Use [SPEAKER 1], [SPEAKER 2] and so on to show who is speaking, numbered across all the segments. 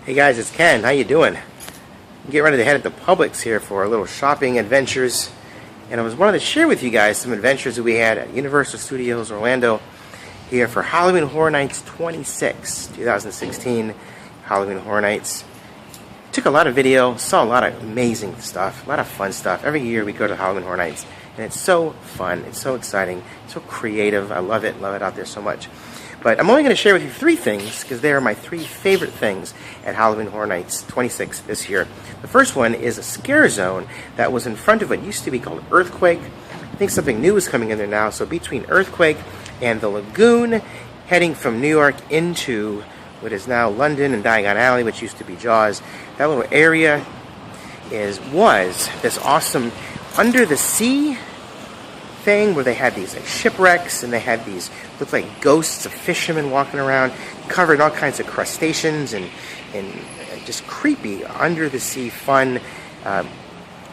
[SPEAKER 1] Hey guys, it's Ken. How you doing? Get ready to head to Publix here for a little shopping adventures. And I wanted to share with you guys some adventures that we had at Universal Studios Orlando here for Halloween Horror Nights 26, 2016. Halloween Horror Nights. Took a lot of video, saw a lot of amazing stuff, a lot of fun stuff. Every year we go to Halloween Horror Nights, and it's so fun, it's so exciting, so creative. I love it out there so much. But I'm only going to share with you 3 things, because they are my 3 favorite things at Halloween Horror Nights 26 this year. The first one is a scare zone that was in front of what used to be called Earthquake. I think something new is coming in there now, so between Earthquake and the Lagoon, heading from New York into what is now London and Diagon Alley, which used to be Jaws, that little area was this awesome under the sea thing where they had these like shipwrecks, and they had these looked like ghosts of fishermen walking around covered in all kinds of crustaceans and just creepy under the sea fun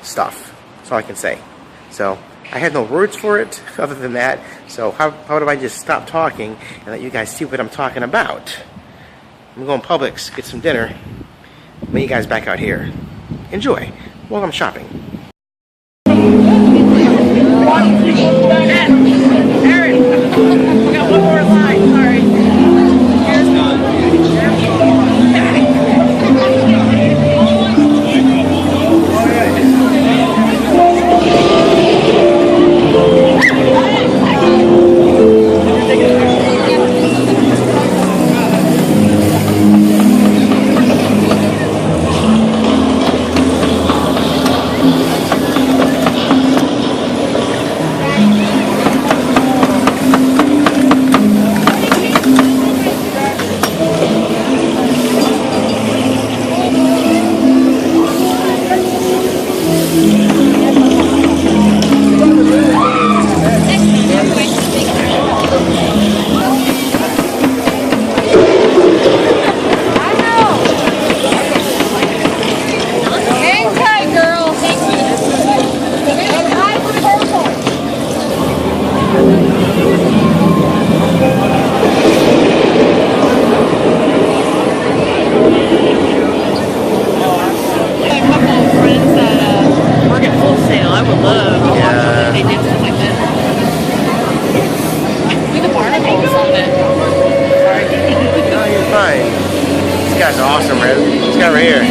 [SPEAKER 1] stuff. That's all I can say. So I had no words for it other than that, so how do I just stop talking and let you guys see what I'm talking about? I'm going Publix, get some dinner, meet you guys back out here. Enjoy while I'm shopping.
[SPEAKER 2] Aaron, we got one more line, sorry.
[SPEAKER 1] This guy's awesome, man. This guy right here.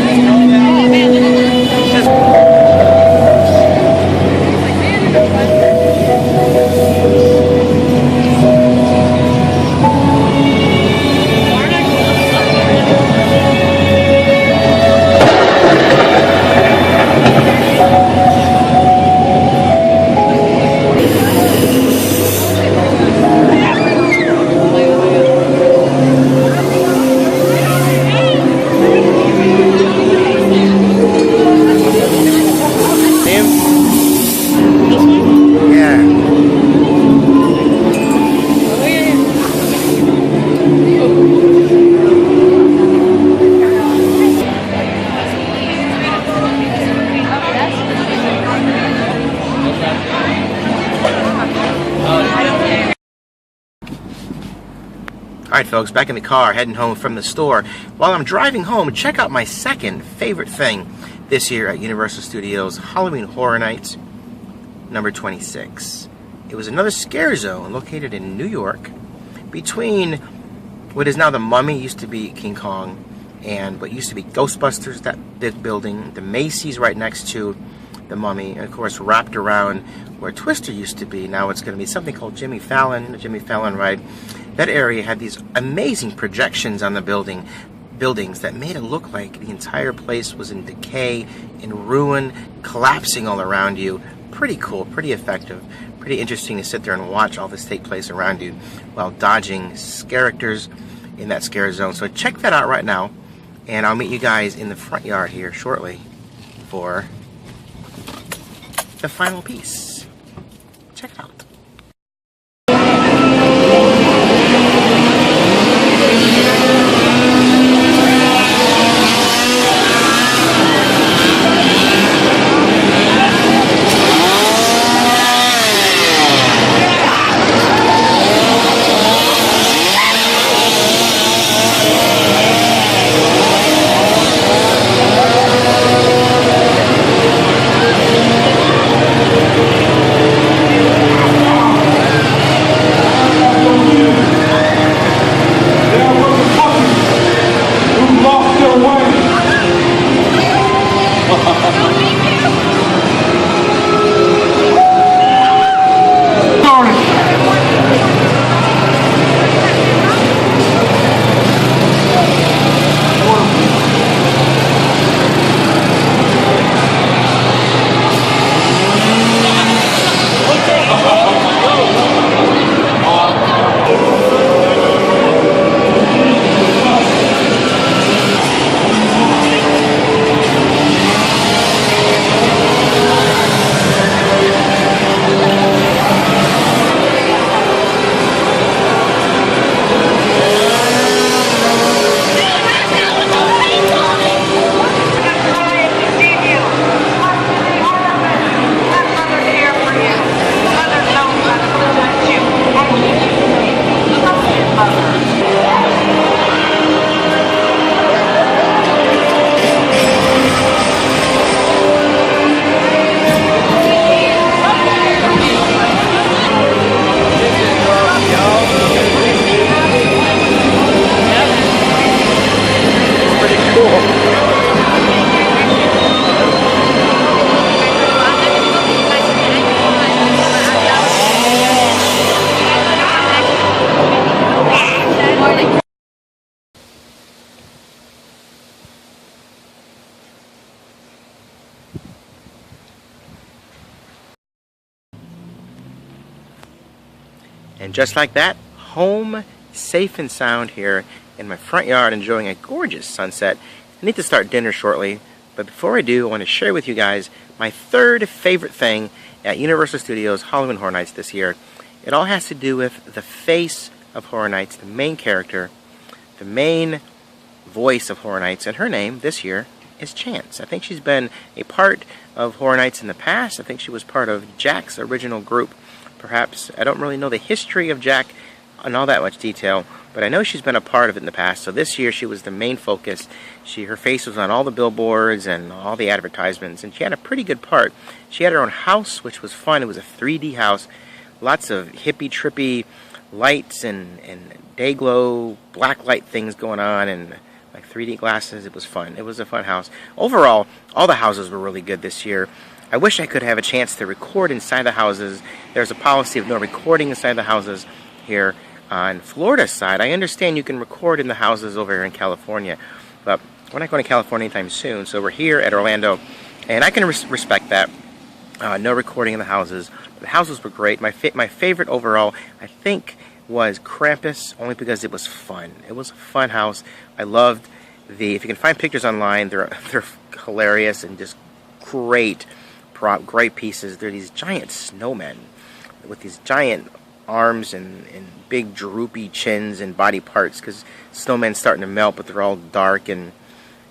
[SPEAKER 1] Alright folks, back in the car, heading home from the store. While I'm driving home, check out my second favorite thing this year at Universal Studios Halloween Horror Nights number 26. It was another scare zone located in New York between what is now the Mummy, used to be King Kong, and what used to be Ghostbusters, that building, the Macy's right next to the Mummy, and of course wrapped around where Twister used to be. Now it's going to be something called Jimmy Fallon, the Jimmy Fallon ride. That area had these amazing projections on the buildings that made it look like the entire place was in decay, in ruin, collapsing all around you. Pretty cool, pretty effective, pretty interesting to sit there and watch all this take place around you while dodging characters in that scare zone. So check that out right now, and I'll meet you guys in the front yard here shortly for the final piece. Check it out. And just like that, home safe and sound here in my front yard, enjoying a gorgeous sunset. I need to start dinner shortly, but before I do, I want to share with you guys my third favorite thing at Universal Studios Halloween Horror Nights this year. It all has to do with the face of Horror Nights, the main character, the main voice of Horror Nights, and her name this year is Chance. I think she's been a part of Horror Nights in the past. I think she was part of Jack's original group, perhaps. I don't really know the history of Jack in all that much detail, but I know she's been a part of it in the past. So this year she was the main focus. Her face was on all the billboards and all the advertisements, and she had a pretty good part. She had her own house, which was fun. It was a 3D house, lots of hippie trippy lights and day glow black light things going on, and like 3D glasses. It was fun. It was a fun house. Overall, all the houses were really good this year. I wish I could have a chance to record inside the houses. There's a policy of no recording inside the houses here on Florida's side. I understand you can record in the houses over here in California, but we're not going to California anytime soon, so we're here at Orlando, and I can respect that. No recording in the houses. The houses were great. My favorite overall, I think, was Krampus, only because it was fun. It was a fun house. I loved if you can find pictures online, they're hilarious and just great pieces. They're these giant snowmen with these giant arms and big droopy chins and body parts, because snowmen starting to melt, but they're all dark and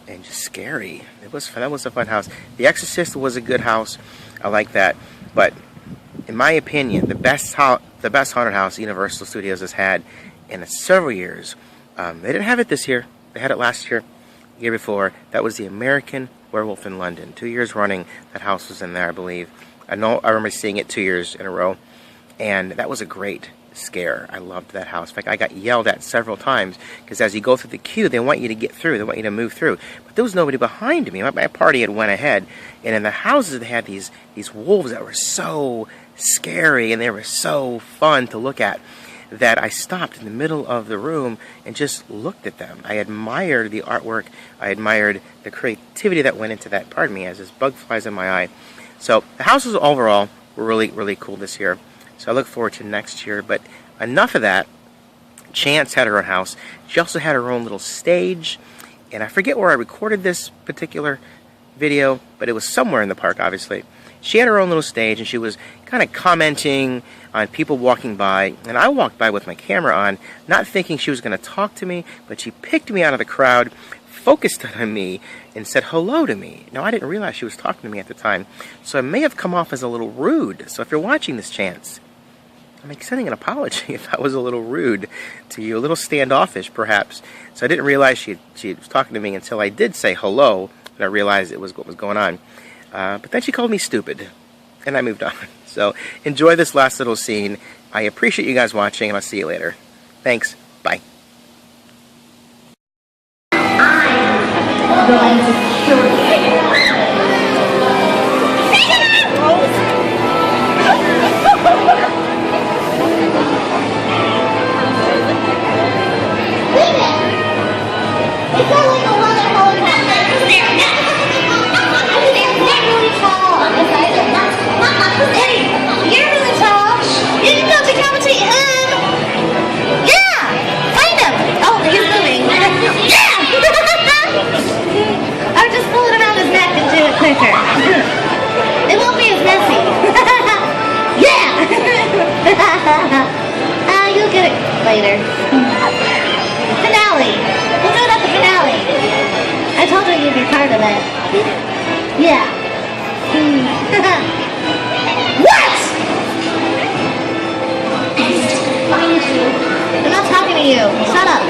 [SPEAKER 1] just scary. It was fun. That was a fun house. The Exorcist was a good house. I like that. But in my opinion, the best haunted house Universal Studios has had in several years. They didn't have it this year. They had it last year, the year before. That was the American Werewolf in London. 2 years running, that house was in there, I believe. I remember seeing it 2 years in a row, and that was a great scare. I loved that house. In fact, I got yelled at several times, because as you go through the queue, they want you to get through. They want you to move through. But there was nobody behind me. My party had went ahead, and in the houses they had these wolves that were so scary, and they were so fun to look at, that I stopped in the middle of the room and just looked at them. I admired the artwork. I admired the creativity that went into that. Pardon me, as this bug flies in my eye. So the houses overall were really, really cool this year. So I look forward to next year. But enough of that. Chance had her own house. She also had her own little stage. And I forget where I recorded this particular video, but it was somewhere in the park, obviously. She had her own little stage, and she was kind of commenting on people walking by. And I walked by with my camera on, not thinking she was going to talk to me, but she picked me out of the crowd, focused on me, and said hello to me. Now, I didn't realize she was talking to me at the time, so I may have come off as a little rude. So if you're watching this, Chance, I'm extending an apology if I was a little rude to you, a little standoffish, perhaps. So I didn't realize she was talking to me until I did say hello, and I realized it was what was going on. But then she called me stupid, and I moved on. So enjoy this last little scene. I appreciate you guys watching, and I'll see you later. Thanks. Bye.
[SPEAKER 3] I'm going to kill you. It's not like a lot of Halloween houses. They're really tall. Hey, you're really tall. You didn't know to commentate him. Yeah, find him. Oh, he's moving. Yeah. I would just pull it around his neck and do it quicker. It won't be as messy. Yeah. You'll get it later. Finale. We'll do it at the finale. I told her you'd be part of it. Yeah. What? I'm not talking to you. Shut up.